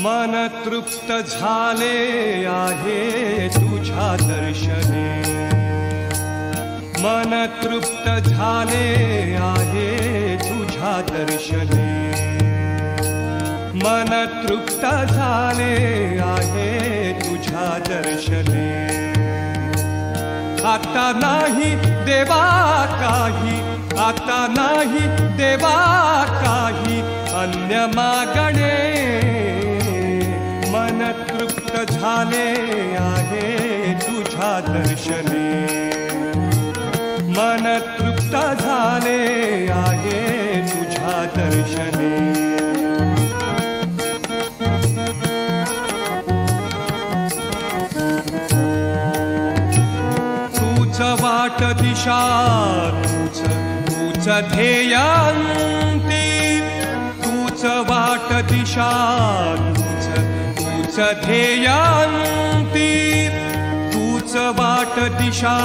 मन तृप्त झाले आहे तुझ्या दर्शने, मन तृप्त झाले आहे तुझ्या दर्शने, मन तृप्त झाले आहे तुझ्या दर्शने। आता नाही देवा काही, आता नाही देवा काही अन्य मागणे, मन तृप्त झाले आहे तुझ्या दर्शने, मन तृप्त झाले आहे तुझ्या दर्शने। तूच वाट दिशा, तूच ध्येयांती, तूच वाट दिशा, तूच ध्येयांती, तूच वाट दिशा,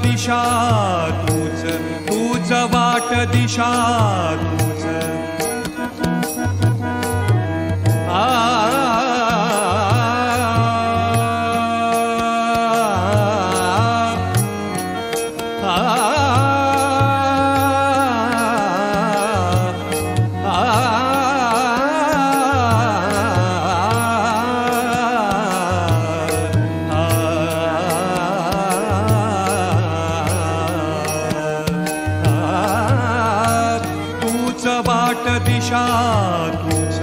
दिशा तूच, तूच वाट दिशा तूच, वाट दिशा तूच,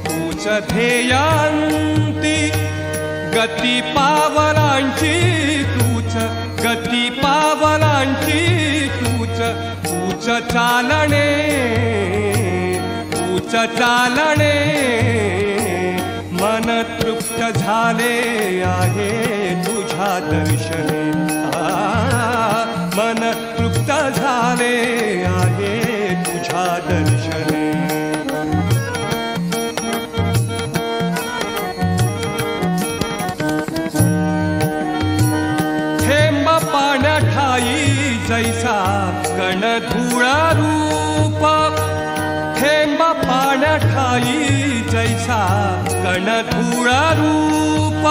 तूच ध्येयांती, गती पावलांची तूच, गती पावलांची तूच, तूच चालणे, तूच चालणे, मन तृप्त झाले आहे तुझ्या दर्शने, मन तृप्त झाले आहे तुझ्या दर्शने। थेंब पाण्याठाई जैसा कण धुळा रूप, थेंब पाण्याठाई जैसा कण धुळा रूप,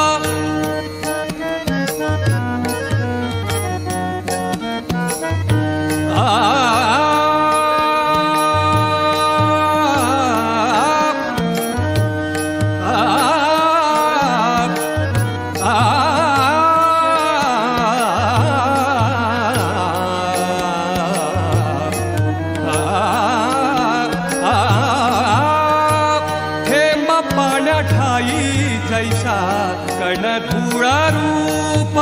पाण्याठाई जैसा कण धुळा रूप,